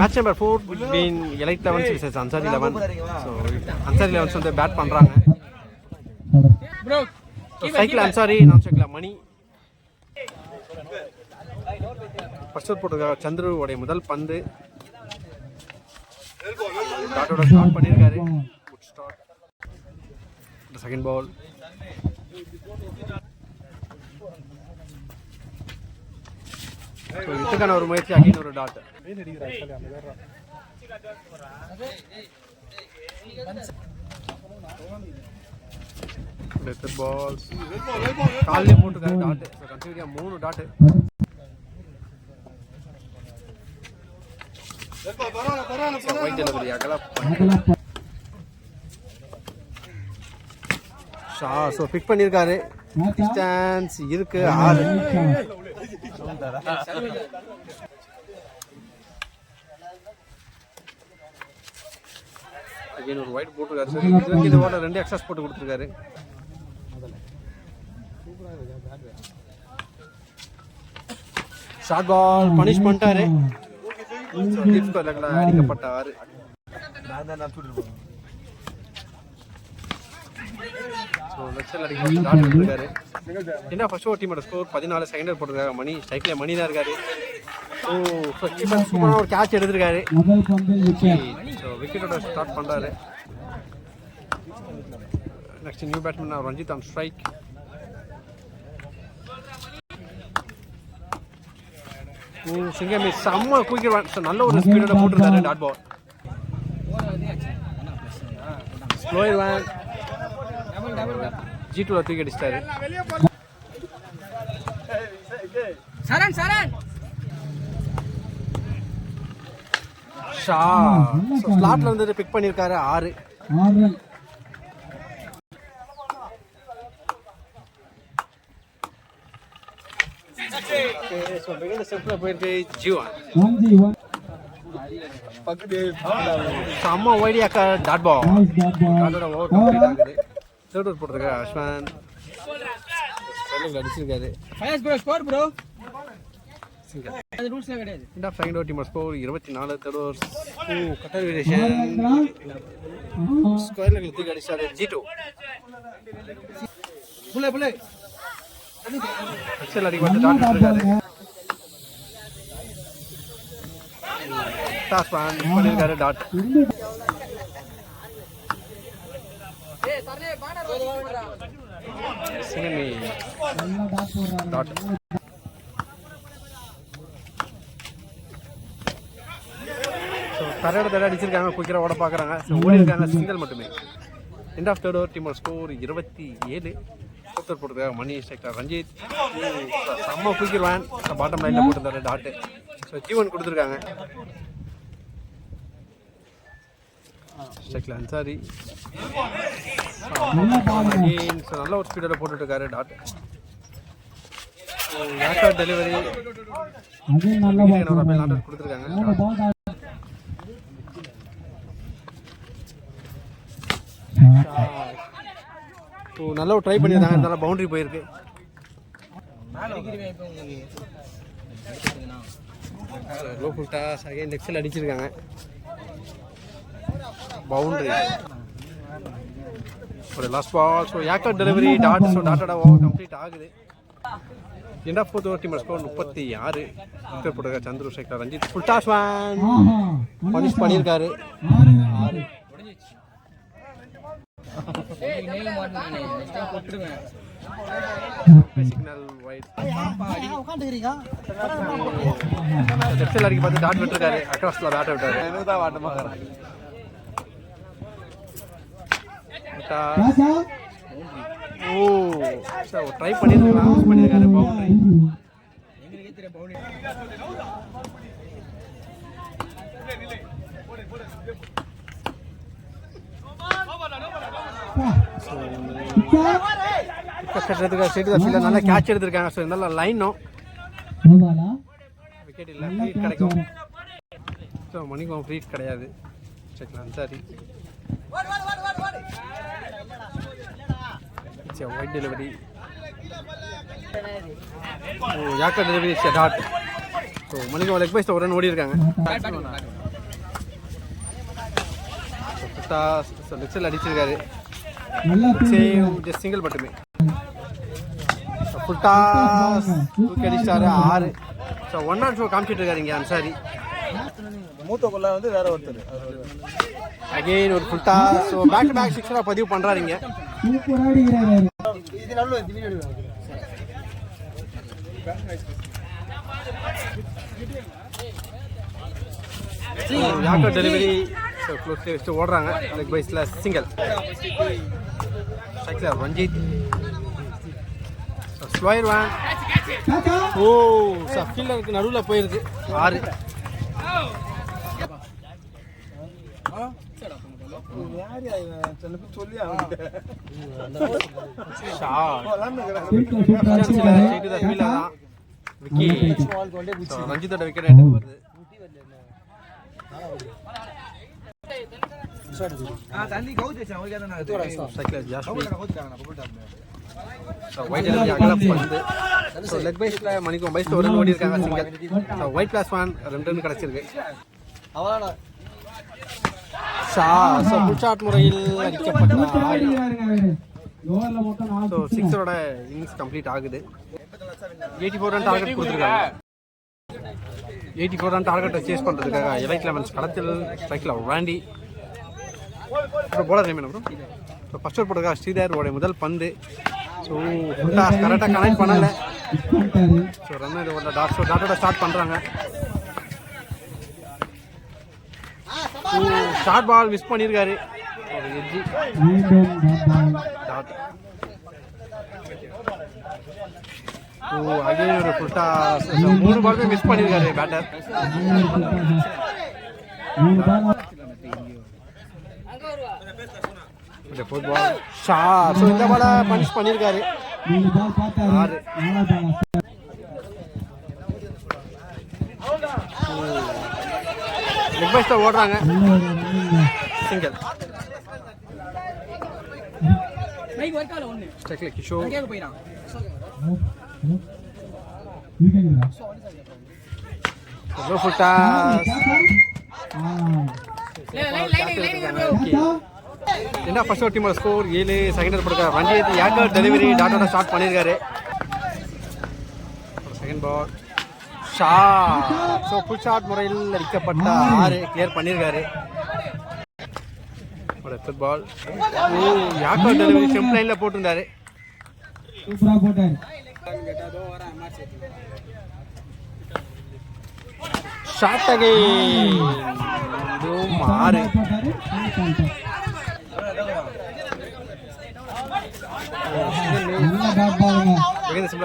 Match number 4 between Elite 11 versus Ansari 11. So Ansari 11 வந்து bad பண்றாங்க. Cycle Ansari நான் cycle மணி. First போட்டுருக்காங்க சந்திரனுடைய முதல் பந்து. டாட்டோட ஸ்டார்ட் பண்ணியிருக்காரு. Good start. Second ball. இதுக்கான ஒரு முயற்சி அகைன் ஒரு டாட். Better balls. கால்லே போட்டுருக்காரு dot. So continue 3 dot. Wide delivery அகல ஸோ பிக் பண்ணியிருக்காரு. டிஸ்டன்ஸ் இருக்கு 6. அகைன் ஒரு ஒயிட் போட்டுருக்காரு. சரி இதுக்கு இந்த ஓட 2 எக்ஸஸ் போட்டு கொடுத்துருக்காரு. ஷார்ட் பால் பனிஷ் பண்ணிட்டாரு. அடிக்கப்பட்ட 6. என்ன ஃபர்ஸ்ட் ஓவர் டீமோட ஸ்கோர் 14. செகண்ட் போட்டுருக்காரு மணி. ஸ்ட்ரைக்ல மணி தான் இருக்காரு. சூப்பரான ஒரு கேட்ச் எடுத்திருக்காரு. விக்கெட்டோட ஸ்டார்ட் பண்றாரு. Next new batsman Ranjith on strike. சிங்கமி செம்ம குயிக்கர். நல்ல ஒரு ஸ்பீடோட போட்டுருக்காரு dot ball. Slower van G2 தூக்கி அடிச்சிட்டாரு. சரண் ஷா ஸ்லாட்ல வந்து பிக் பண்ணிருக்காரு 6. ஸோ மிகுந்த செப்ல போயிருக்கு ஜீவன். செம்ம ஒய்டியாக்கா டாட் பால். டாட்டோட ஓவர் கம்ப்ளீட் ஆகுது. தேர்ட் ஓவர் போட்டிருக்காரு அஸ்வான். அடிச்சிருக்காரு. Second over team score 24. Third over cutter variation square லெக்ல தூக்கி அடிச்சாரு G2. எக்ஸல் அடிக்கப்பட்டு டாட் எடுத்திருக்காரு. டாஸ் பண்ணிருக்காரு டாட். சிங்கமி டாட். தரையோட தடை அடிச்சிருக்காங்க. குயிக்கராக ஓட பார்க்குறாங்க. ஓடி இருக்காங்க சிங்கிள் மட்டுமே. எண்ட் ஆஃப் தேர்ட் ஓவர் டீமோட ஸ்கோர் 27. ஃபோர்த் போட்டுருக்காங்க மணி. ஸ்ட்ரைக்கர் ரஞ்சித் செம்ம குயிக்கர் வேன் பாட்டம் லைனில் போட்டுருந்தாரு டாட்டு. ஸோ G1 கொடுத்துருக்காங்க. ஸ்ட்ரைக்கில் அன்சாரி நல்ல ஒரு ஸ்பீடோட போட்டுட்டு இருக்காரு டாட். டெலிவரி கொடுத்துருக்காங்க. நல்ல ஒரு ட்ரை பண்ணியிருந்தாங்க. இருந்தாலும் பவுண்டரி போயிருக்கு. லோ ஃபுல் டாஸ் அகைன் எக்ஸல் அடிச்சிருக்காங்க. பவுண்டரி ஒரு last ball. So yorker delivery dot. So டாட்டோட ஓவர் கம்ப்ளீட் ஆகுது. End of fourth over team score 36. Wicket போட்டுருக்காரு சந்திர சேகர். ரஞ்சித் ஃபுல் டாஸ் வேன் பனிஷ் பண்ணியிருக்காரு. சிக்னல் வைட் எக்ஸல் அடிக்க பார்த்து டாட் விட்டுருக்காரு. அக்ராஸ்ல பேட் விட்டாரு. ட்ரை பண்ணிருக்காரு பவுண்டரி. நல்லா கேட்ச் எடுத்திருக்காங்க. ஸோ நல்லா லைனும் விக்கெட் இல்லை. ஃப்ரீட் கிடைக்கும். ஸோ மணிக்கு ஃப்ரீட் கிடையாது. Ansari white delivery. Yakkar delivery is a dot. So மணிக்கு லெக் பைஸில் ஒரு ரன் ஓடி இருக்காங்க. லெக் சைடில் அடிச்சிருக்காரு. சிங்கிள் மட்டுமே. ஃபுல் டாஸ் தூக்கி அடிச்சிட்டாரு 6. ஸோ 1-4 காமிச்சிட்டு இருக்காரு இங்கே அன்சாரி. மூத்த கொள்ள வந்து வேற ஒருத்தர் அகைன் ஒரு full toss. So back to back 6 பதிவு பண்ணுறாரு இங்கே. யாக்கர் டெலிவரி ஓடுறாங்க லெக் பைஸில் சிங்கிள். சைக்கிள் ரஞ்சித் ஸ்லோயர் வேன். ஓ ஃபீல்டருக்கு நடுவில் போயிருக்கு 6. ரஞ்சித்தோட விக்கெட் எடுத்து வருது. லெக் பைஸ்ல மணிக்கும் பைஸ்ல ஒரு ரன் ஓடி இருக்காங்க சிங்கிள். ஒயிட் கிளாஸ் ஃபேன் 2 ரன் கிடைச்சிருக்கு. புல்ஷாட் முறையில் அடிக்கப்பட்ட 6 இன்னிங்ஸ் கம்ப்ளீட் ஆகுது. 84 ரன் டார்கெட் கொடுத்துருக்காங்க. 84 ரன் டார்கெட்டை சேஸ் பண்ணுறதுக்காக எலைட் லெவன்ஸ் களத்தில் ஸ்ட்ரைக்கில் ராண்டி. அப்புறம் போலர் நேம் என்ன ப்ரோ? ஸோ ஃபர்ஸ்ட் ஓவர் போட்டுருக்கா ஸ்ரீதர் உடைய முதல் பந்து. ஸோ கரெக்டாக கனெக்ட் பண்ணலை. ஸோ ரன் இது டாட்டோட ஸ்டார்ட் பண்ணுறாங்க. ஷார்ட் பால் மிஸ் பண்ணியிருக்காரு. ஒரு எட்ஜி டாட். அகைன் ஒரு ஃபுல் டாஸ். 3 பாலுமே மிஸ் பண்ணியிருக்காரு பேட்டர். ஃபுட்பால் ஷாட். ஸோ இந்த பாலை பனிஷ் பண்ணியிருக்காரு 6. லெக் பைஸ்ல ஓடுறாங்க சிங்கிள். ஸ்ட்ரைக்ல கிஷோர். Full toss. என்ன ஃபர்ஸ்ட் ஓவர் டீமோட ஸ்கோர் 7. செகண்ட் ஓவர் போடுறாரு ரஞ்சித். யாக்கர் டெலிவரி டாட்டோட ஸ்டார்ட் பண்ணியிருக்காரு. Second ball shot. So full shot முறையில் அடிக்கப்பட்ட 6 கிளியர் பண்ணியிருக்காரு. ஃபுட்பால் யாக்கர் டெலிவரி ஸ்டெம்ப் லைனில் போட்டிருந்தாரு. Shot again 6.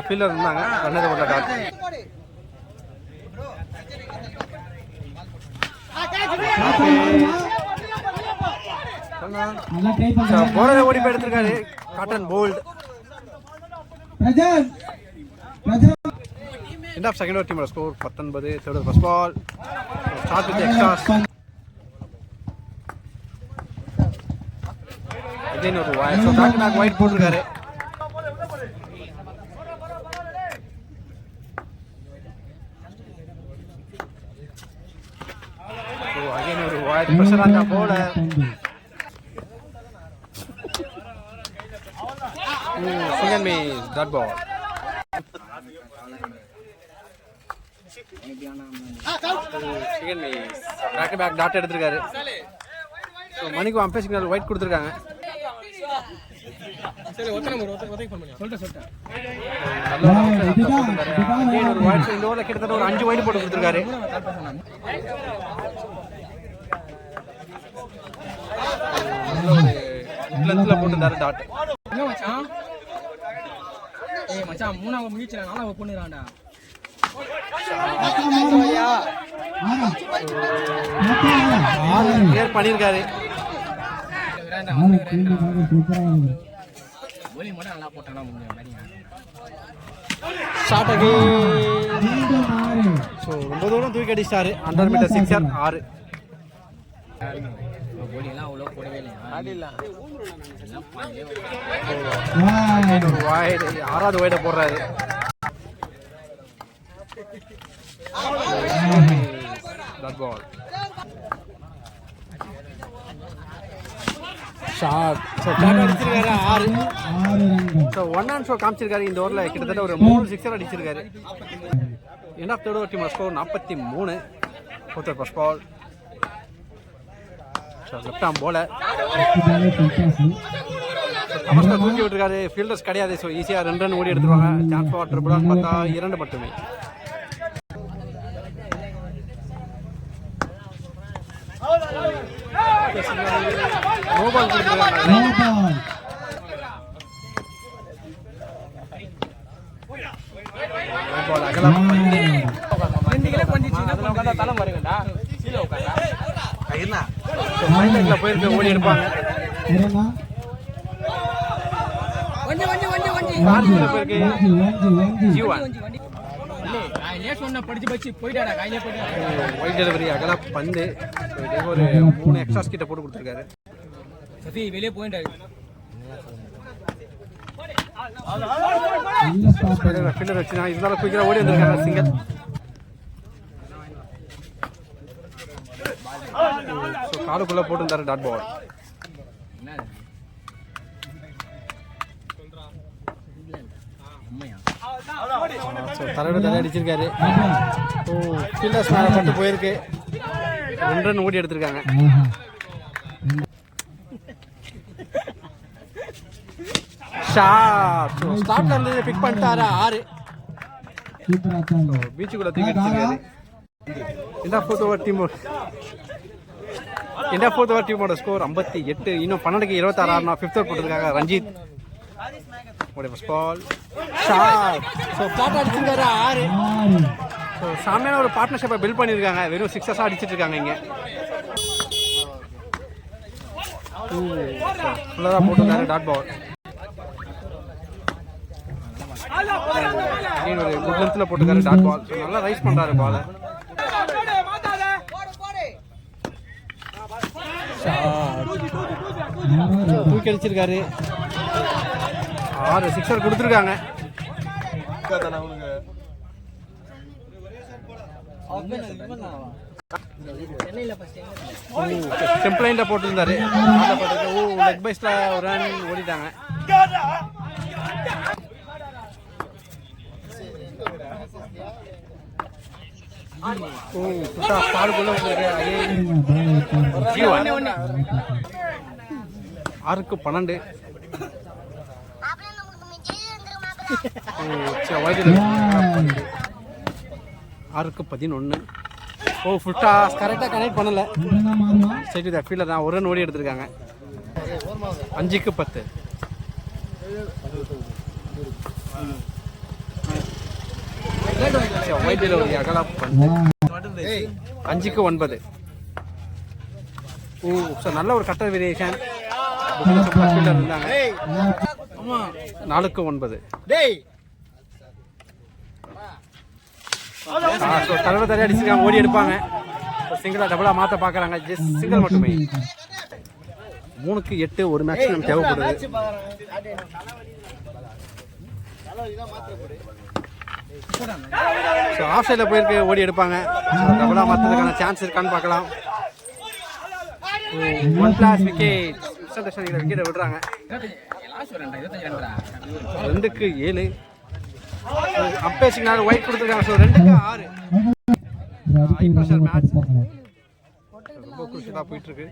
ஃபீல்டர் இருந்தாங்க. ரன்னர் போட்ட டாட். ஓடி போய் எடுத்திருக்காரு caught and bowled. End of second over டீமோட score 19. Third over first ball start with extras. Again ஒரு wide. So back to back wide போட்டிருக்காரு. அகைன் ஒரு wide. Pressure on the bowler. Single miss, dot ball. Single miss. Back to back dot எடுத்துருக்காரு. So மணிக்கு umpire signal wide கொடுத்துருக்காங்க. சரி ஒத்தனை phone பண்ணி சொல்லிட்டேன். ஒரு ஒயிட் இந்த ஓவரில் கிட்டத்தட்ட ஒரு 5 ஒயிட் போட்டு கொடுத்துருக்காரு. லென்த்ல போட்டுட்டாரு டாட். என்ன மச்சான்? ஏய் மச்சான் மூணாவது முடிச்சல நாலாவது பண்ணிரான்டா. கிளியர் பண்ணிருக்காரு. கோலி மட்டும் நல்லா போட்டானா முடிஞ்ச மாதிரியா. Shot again. சோ ரொம்ப தூரம் தூக்கி அடிச்சாரு. 100 மீட்டர் சிக்ஸர் 6. கோலி எல்லாம் அவ்வளோ போடவே இல்லை. ஆடில ஒரு வைட் 6வது வைட போடுறாரு. Dot ball shot. So shot அடிச்சிருக்காரு 6. ஸோ 1 ஆன் ஷோ காமிச்சிருக்காரு இந்த ஓவரில். கிட்டத்தட்ட ஒரு 3 சிக்ஸர் அடிச்சிருக்காரு. எண்ட் ஆஃப் தேர்ட் ஓவர் டீமோட score 43. Fourth first ball. So left arm போல அவஸ்தா தூக்கி விட்டுருக்காரு. ஃபீல்டர்ஸ் கிடையாது. ஸோ ஈஸியாக 2 ரன் ஓடி எடுத்துருவாங்க. சான்ஸ் ஃபார் ட்ரிபிளான்னு பார்த்தா 2 மட்டுமே. நோ பால் கொடுத்துருக்காங்க. அகலம் வந்து போயிருக்கு. ஓடி எடுப்பாங்க. ஒயிட் டெலிவரி அகல பந்து. ஒரு 3 எக்ஸ்ட்ராஸ் கிட்ட போட்டு கொடுத்துருக்காரு. வெளியே போயிட்டாரு. ஃபீல்டர் வச்சு நான் இருந்தாலும் குயிக்கா ஓடி வந்திருக்காங்க. சிங்கர். காலுக்குள்ள போட்டுருந்தாரு டாட் பால். தலையோட தலை அடிச்சிருக்காரு. ஓ ஃபீல்டர்ஸ் மேலே பட்டு போயிருக்கு. 2 ரன் ஓடி எடுத்திருக்காங்க. ஷாட். ஸ்டார்ட்ல இருந்து பிக் பண்ணிட்டாரு 6. பீச்சுக்குள்ள தூக்கி அடிச்சிருக்காரு. இந்த ஃபோர்த் ஓவர் டீமோட ஸ்கோர் 58. இன்னும் 12க்கு 26 ஆடுனா 5th ஓவர் போட்டிருக்காங்க Ranjith. First ball shot. So flat அடிச்சிருக்காரு 6. ஸோ சாமியான ஒரு பார்ட்னர்ஷிப்பை பில்ட் பண்ணியிருக்காங்க. வெறும் 6 அடிச்சிட்டு இருக்காங்க இங்கே. ஃபுல்லாக போட்டிருக்காரு டாட் பால். ஒரு குட் லென்த்தில் போட்டிருக்காரு டாட் பால். ஸோ நல்லா ரைஸ் பண்ணுறாரு பாலை. தூக்கி அடிச்சிருக்காரு. 6 சிக்ஸர் கொடுத்துருக்காங்க. டெம்ப்ளைன்ல போட்டிருந்தாரு. லெக் பைஸ்ல ஒரு ரன் ஓடிட்டாங்க. பாடுக்குள்ள 6க்கு 12. 6க்கு 11. ஓ ஃபுல் டாஸ் கரெக்டாக கனெக்ட் பண்ணல. சரி தான் ஃபீல்டர் தான் 1 ரன் ஓடி எடுத்திருக்காங்க. 5க்கு 10. ஒயிட் டெலிவரி அகலா 5க்கு 9. ஓ சார் நல்ல ஒரு கட்டர் வேரியேஷன். இருந்தாங்க. 4க்கு 9. தலைவர் தரையா அடிச்சிருக்காங்க. ஓடி எடுப்பாங்க. சிங்கிளா டபுளா மாத்த பாக்குறாங்க. ஜஸ்ட் சிங்கிள் மட்டுமே. 3க்கு 8 ஒரு மேக்ஸிமம் தேவைப்படுது. ஆஃப் சைட்ல போயிருக்கு. ஓடி எடுப்பாங்க. டபுளா மாத்ததுக்கான சான்ஸ் இருக்கான்னு பார்க்கலாம். 1 பிளாஸ் விக்கெட். விக்கெட்டை விடுறாங்க. 2க்கு 7. அம்பேசிங்னால ஒயிட் கொடுத்துருக்காங்க. ஸோ 2க்கு 6. ஹை ப்ரெஷர் மேட்ச் ரொம்ப குஷியாக போயிட்டு இருக்கு.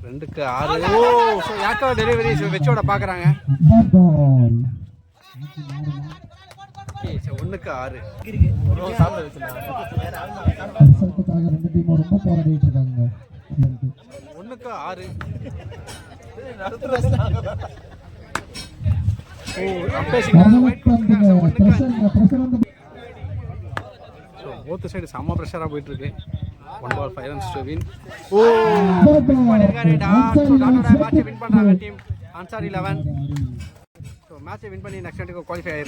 2க்கு 6. ஓ ஸோ யாக்கோ டெலிவரி வச்சோட பார்க்குறாங்க. 1க்கு 6. 1க்கு 6. போத் சைடு செம்ம ப்ரெஷராக போயிட்டு இருக்கு. 1 ball 5 runs to win. ஓ வின் பண்ணிருக்காரு மேட்சை வின் பண்றாங்க டீம் அன்சார் 11. ஸோ மேட்சை வின் பண்ணி நெக்ஸ்ட் குவாலிஃபை ஆயிருக்கு.